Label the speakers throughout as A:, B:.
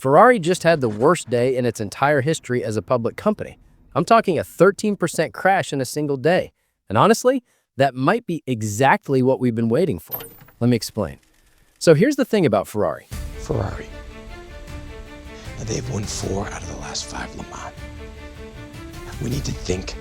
A: Ferrari just had the worst day in its entire history as a public company. I'm talking a 13% crash in a single day. And honestly, that might be exactly what we've been waiting for. Let me explain. So here's the thing about Ferrari.
B: Ferrari. Now they've won 4 out of the last 5 Le Mans. We need to think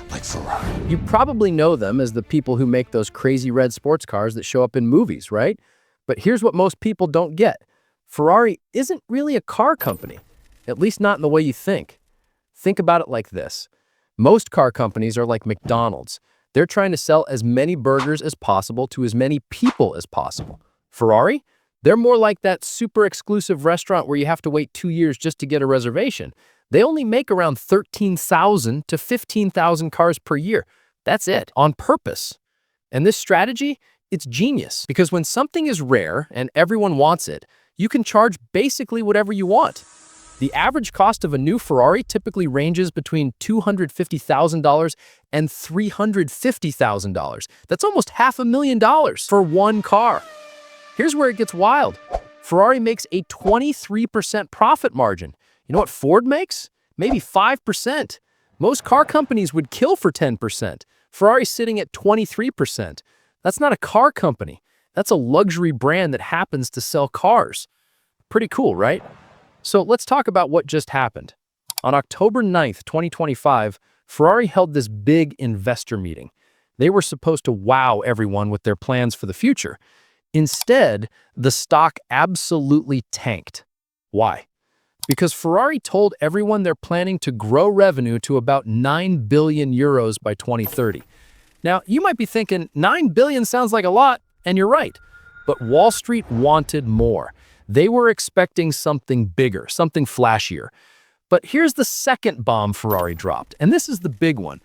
B: like Ferrari.
A: You probably know them as the people who make those crazy red sports cars that show up in movies, right? But here's what most people don't get. Ferrari isn't really a car company, at least not in the way you think. Think about it like this. Most car companies are like McDonald's. They're trying to sell as many burgers as possible to as many people as possible. Ferrari? They're more like that super exclusive restaurant where you have to wait 2 years just to get a reservation. They only make around 13,000 to 15,000 cars per year. That's it, on purpose. And this strategy, it's genius, because when something is rare and everyone wants it, you can charge basically whatever you want. The average cost of a new Ferrari typically ranges between $250,000 and $350,000. That's almost $500,000 for one car. Here's where it gets wild. Ferrari makes a 23% profit margin. You know what Ford makes? Maybe 5%. Most car companies would kill for 10%. Ferrari's sitting at 23%. That's not a car company. That's a luxury brand that happens to sell cars. Pretty cool, right? So let's talk about what just happened. On October 9th, 2025, Ferrari held this big investor meeting. They were supposed to wow everyone with their plans for the future. Instead, the stock absolutely tanked. Why? Because Ferrari told everyone they're planning to grow revenue to about 9 billion euros by 2030. Now, you might be thinking 9 billion sounds like a lot, and you're right. But Wall Street wanted more. They were expecting something bigger, something flashier. But here's the second bomb Ferrari dropped, and this is the big one.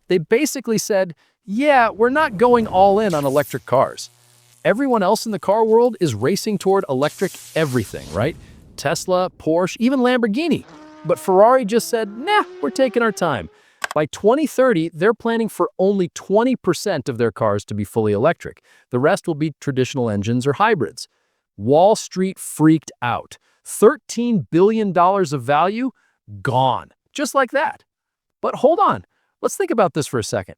A: They basically said, yeah, we're not going all in on electric cars. Everyone else in the car world is racing toward electric everything, right? Tesla, Porsche, even Lamborghini. But Ferrari just said, nah, we're taking our time. By 2030, they're planning for only 20% of their cars to be fully electric. The rest will be traditional engines or hybrids. Wall Street freaked out. $13 billion of value, gone. Just like that. But hold on, let's think about this for a second.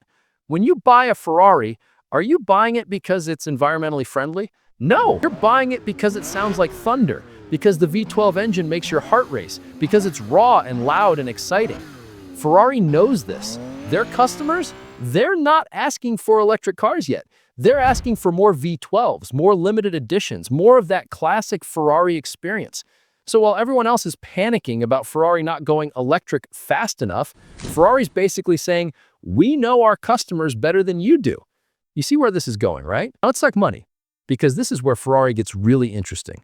A: When you buy a Ferrari, are you buying it because it's environmentally friendly? No, you're buying it because it sounds like thunder, because the V12 engine makes your heart race, because it's raw and loud and exciting. Ferrari knows this. Their customers, they're not asking for electric cars yet. They're asking for more V12s, more limited editions, more of that classic Ferrari experience. So while everyone else is panicking about Ferrari not going electric fast enough, Ferrari's basically saying, we know our customers better than you do. You see where this is going, right? Now let's talk money, because this is where Ferrari gets really interesting.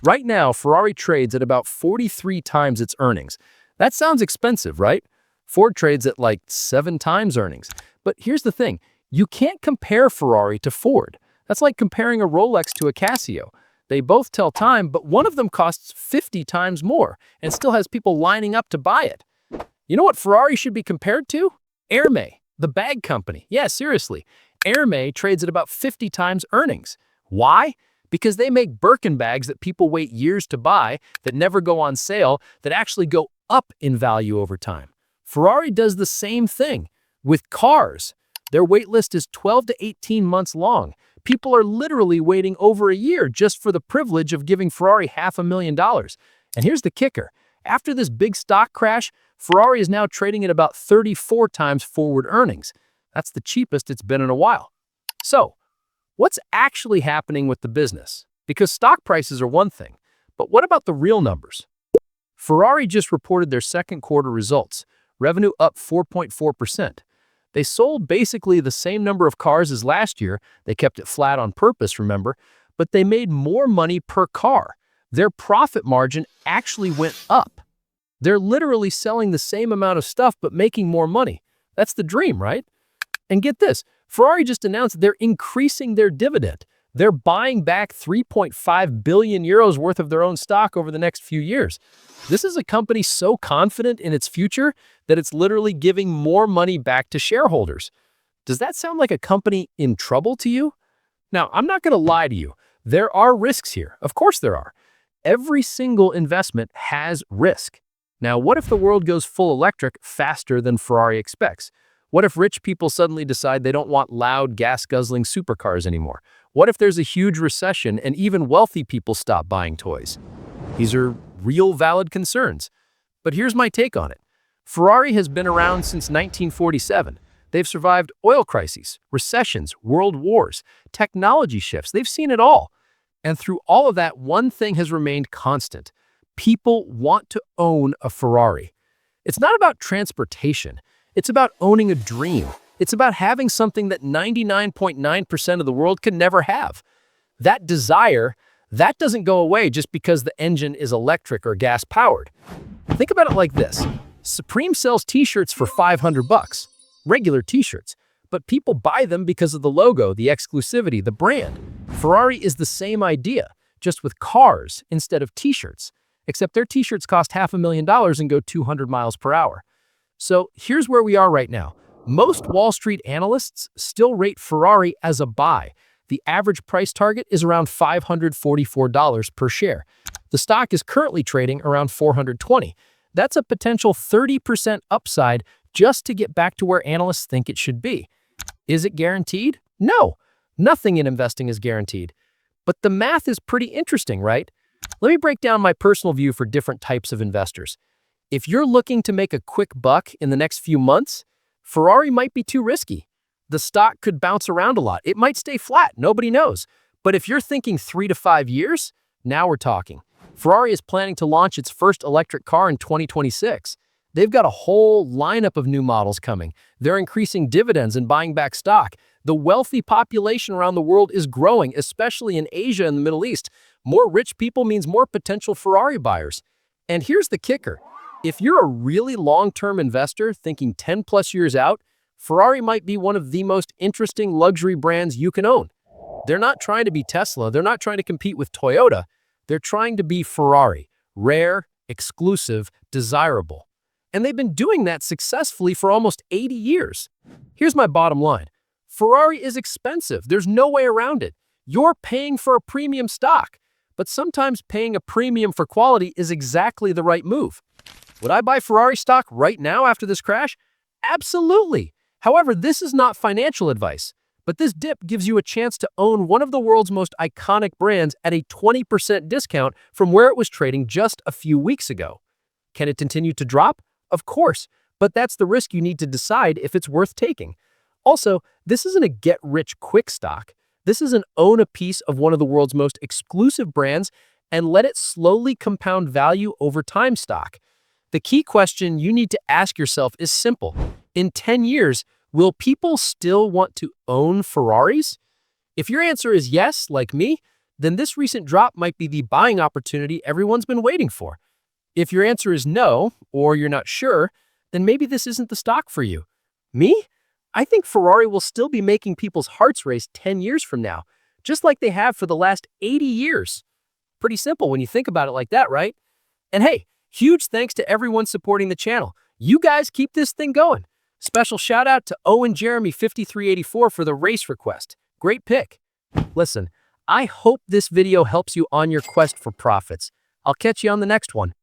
A: Right now, Ferrari trades at about 43 times its earnings. That sounds expensive, right? Ford trades at like 7 times earnings. But here's the thing. You can't compare Ferrari to Ford. That's like comparing a Rolex to a Casio. They both tell time, but one of them costs 50 times more and still has people lining up to buy it. You know what Ferrari should be compared to? Hermès, the bag company. Yeah, seriously. Hermès trades at about 50 times earnings. Why? Because they make Birkin bags that people wait years to buy, that never go on sale, that actually go up in value over time. Ferrari does the same thing with cars. Their wait list is 12 to 18 months long. People are literally waiting over a year just for the privilege of giving Ferrari $500,000. And here's the kicker. After this big stock crash, Ferrari is now trading at about 34 times forward earnings. That's the cheapest it's been in a while. So, what's actually happening with the business? Because stock prices are one thing, but what about the real numbers? Ferrari just reported their second quarter results. Revenue up 4.4%. They sold basically the same number of cars as last year. They kept it flat on purpose, remember, but they made more money per car. Their profit margin actually went up. They're literally selling the same amount of stuff but making more money. That's the dream, right? And get this, Ferrari just announced they're increasing their dividend. They're buying back 3.5 billion euros worth of their own stock over the next few years. This is a company so confident in its future that it's literally giving more money back to shareholders. Does that sound like a company in trouble to you? Now, I'm not going to lie to you. There are risks here. Of course there are. Every single investment has risk. Now, what if the world goes full electric faster than Ferrari expects? What if rich people suddenly decide they don't want loud, gas-guzzling supercars anymore? What if there's a huge recession and even wealthy people stop buying toys? These are real valid concerns. But here's my take on it. Ferrari has been around since 1947. They've survived oil crises, recessions, world wars, technology shifts. They've seen it all. And through all of that, one thing has remained constant. People want to own a Ferrari. It's not about transportation. It's about owning a dream. It's about having something that 99.9% of the world can never have. That desire, that doesn't go away just because the engine is electric or gas-powered. Think about it like this. Supreme sells t-shirts for $500, regular t-shirts, but people buy them because of the logo, the exclusivity, the brand. Ferrari is the same idea, just with cars instead of t-shirts, except their t-shirts cost $500,000 and go 200 miles per hour. So here's where we are right now. Most Wall Street analysts still rate Ferrari as a buy. The average price target is around $544 per share. The stock is currently trading around $420. That's a potential 30% upside just to get back to where analysts think it should be. Is it guaranteed? No, nothing in investing is guaranteed. But the math is pretty interesting, right? Let me break down my personal view for different types of investors. If you're looking to make a quick buck in the next few months, Ferrari might be too risky. The stock could bounce around a lot. It might stay flat. Nobody knows. But if you're thinking 3 to 5 years, now we're talking. Ferrari is planning to launch its first electric car in 2026. They've got a whole lineup of new models coming. They're increasing dividends and buying back stock. The wealthy population around the world is growing, especially in Asia and the Middle East. More rich people means more potential Ferrari buyers. And here's the kicker. If you're a really long-term investor thinking 10 plus years out, Ferrari might be one of the most interesting luxury brands you can own. They're not trying to be Tesla. They're not trying to compete with Toyota. They're trying to be Ferrari. Rare, exclusive, desirable. And they've been doing that successfully for almost 80 years. Here's my bottom line. Ferrari is expensive. There's no way around it. You're paying for a premium stock. But sometimes paying a premium for quality is exactly the right move. Would I buy Ferrari stock right now after this crash? Absolutely. However, this is not financial advice, but this dip gives you a chance to own one of the world's most iconic brands at a 20% discount from where it was trading just a few weeks ago. Can it continue to drop? Of course, but that's the risk you need to decide if it's worth taking. Also, this isn't a get-rich-quick stock. This is an own a piece of one of the world's most exclusive brands and let it slowly compound value over time stock. The key question you need to ask yourself is simple. In 10 years, will people still want to own Ferraris? If your answer is yes, like me, then this recent drop might be the buying opportunity everyone's been waiting for. If your answer is no, or you're not sure, then maybe this isn't the stock for you. Me? I think Ferrari will still be making people's hearts race 10 years from now, just like they have for the last 80 years. Pretty simple when you think about it like that, right? And hey, huge thanks to everyone supporting the channel. You guys keep this thing going. Special shout out to Owen Jeremy 5384 for the race request. Great pick. Listen, I hope this video helps you on your quest for profits. I'll catch you on the next one.